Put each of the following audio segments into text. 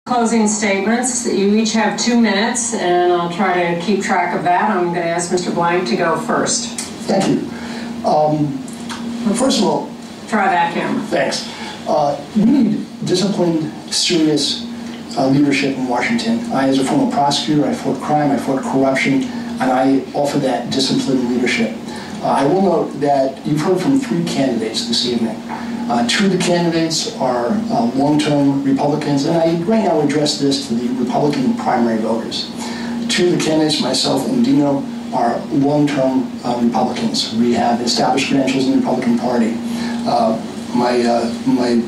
Closing statements. You each have 2 minutes, and I'll try to keep track of that. I'm going to ask Mr. Blank to go first. Thank you. First of all, try that camera. Thanks. We need disciplined, serious leadership in Washington. I, as a former prosecutor, I fought crime, I fought corruption, and I offer that disciplined leadership. I will note that you've heard from 3 candidates this evening. 2 of the candidates are long-term Republicans, and I right now address this to the Republican primary voters. 2 of the candidates, myself and Dino, are long-term Republicans. We have established credentials in the Republican Party. My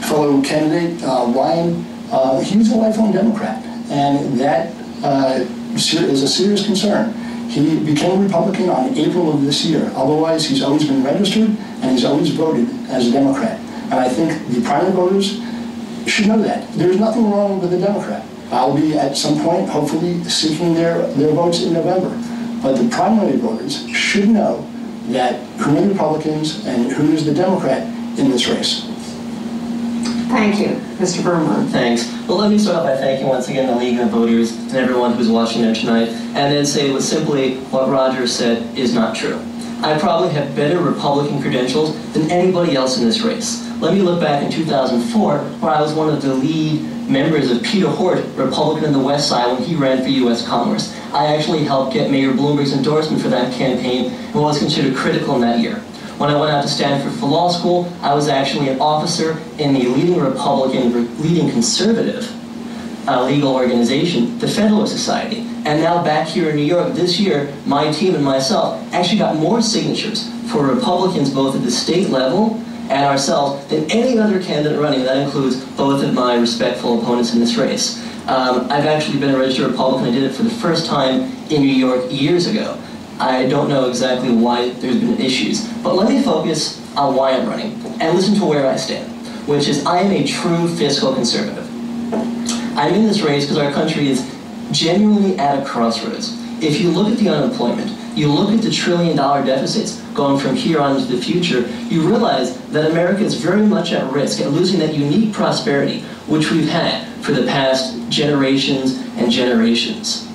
fellow candidate, Ryan, he's a lifelong Democrat, and that is a serious concern. He became a Republican on April of this year. Otherwise, he's always been registered, and he's always voted as a Democrat. And I think the primary voters should know that. There's nothing wrong with a Democrat. I'll be, at some point, hopefully seeking their votes in November. But the primary voters should know that who are the Republicans and who is the Democrat in this race. Thank you. Mr. Birnbaum. Thanks. Well, let me start off by thanking once again the League of Voters and everyone who's watching there tonight, and then say what simply what Roger said is not true. I probably have better Republican credentials than anybody else in this race. Let me look back in 2004, where I was one of the lead members of Peter Hort, Republican in the West Side, when he ran for U.S. Congress. I actually helped get Mayor Bloomberg's endorsement for that campaign and was considered critical in that year. When I went out to Stanford for law school, I was actually an officer in the leading conservative legal organization, the Federalist Society. And now back here in New York this year, my team and myself actually got more signatures for Republicans both at the state level and ourselves than any other candidate running. That includes both of my respectful opponents in this race. I've actually been a registered Republican. I did it for the first time in New York years ago. I don't know exactly why there's been issues, but let me focus on why I'm running and listen to where I stand, which is I am a true fiscal conservative. I'm in this race because our country is genuinely at a crossroads. If you look at the unemployment, you look at the trillion-dollar deficits going from here on into the future, you realize that America is very much at risk at losing that unique prosperity which we've had for the past generations and generations.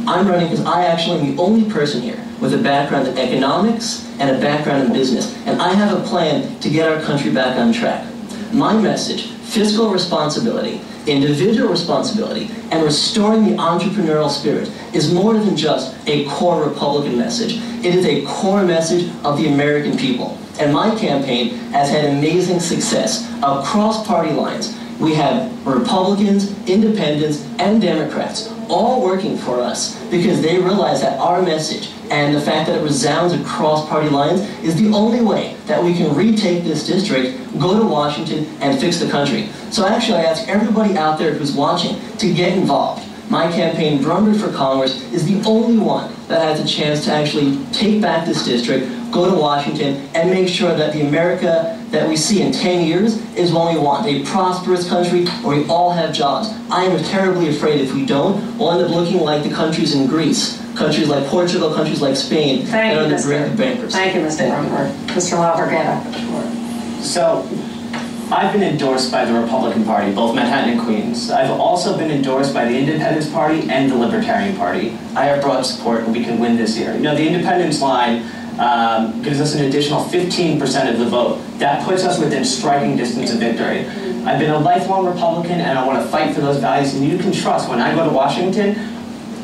I'm running because I actually am the only person here with a background in economics and a background in business, and I have a plan to get our country back on track. My message, fiscal responsibility, individual responsibility, and restoring the entrepreneurial spirit is more than just a core Republican message. It is a core message of the American people. And my campaign has had amazing success across party lines. We have Republicans, independents, and Democrats all working for us because they realize that our message and the fact that it resounds across party lines is the only way that we can retake this district, go to Washington, and fix the country. So actually I ask everybody out there who's watching to get involved. My campaign, Drummer for Congress, is the only one that has a chance to actually take back this district, go to Washington, and make sure that the America that we see in 10 years is one we want, a prosperous country where we all have jobs. I am terribly afraid if we don't, we'll end up looking like the countries in Greece, countries like Portugal, countries like Spain, that are on the brink of bankruptcy. Thank you, Mr. Brumberg. Mr. LaVerghetta. So, I've been endorsed by the Republican Party, both Manhattan and Queens. I've also been endorsed by the Independence Party and the Libertarian Party. I have broad support and we can win this year. You know, the Independence line gives us an additional 15% of the vote. That puts us within striking distance of victory. I've been a lifelong Republican and I want to fight for those values, and you can trust when I go to Washington,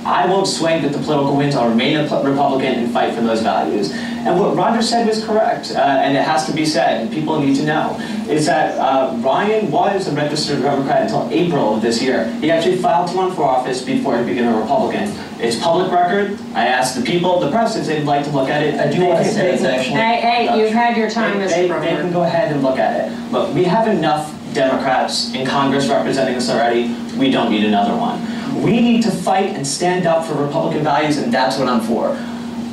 I won't swing with the political winds. I'll remain a Republican and fight for those values. And what Roger said was correct, and it has to be said, and people need to know, is that Ryan was a registered Democrat until April of this year. He actually filed to run for office before he became a Republican. It's public record. I asked the people, the press, if they'd like to look at it. I do want to say it's actually... Hey, you've had your time, Mr. Brumberg. They can go ahead and look at it. Look, we have enough Democrats in Congress representing us already. We don't need another one. We need to fight and stand up for Republican values, and that's what I'm for.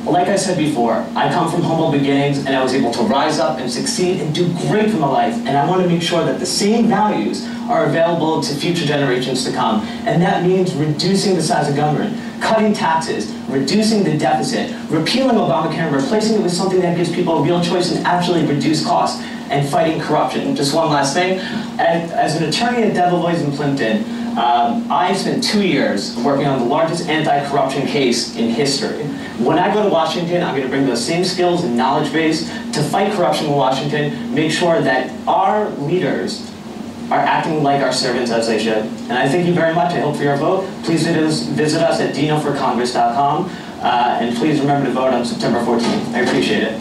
Like I said before, I come from humble beginnings, and I was able to rise up and succeed and do great for my life, and I want to make sure that the same values are available to future generations to come, and that means reducing the size of government, cutting taxes, reducing the deficit, repealing Obamacare, and replacing it with something that gives people a real choice and actually reduce costs, and fighting corruption. Just one last thing, as an attorney at Debevoise and Plimpton, I spent 2 years working on the largest anti-corruption case in history. When I go to Washington, I'm going to bring those same skills and knowledge base to fight corruption in Washington, make sure that our leaders are acting like our servants as they should. And I thank you very much. I hope for your vote. Please visit us at dinoforcongress.com. And please remember to vote on September 14th. I appreciate it.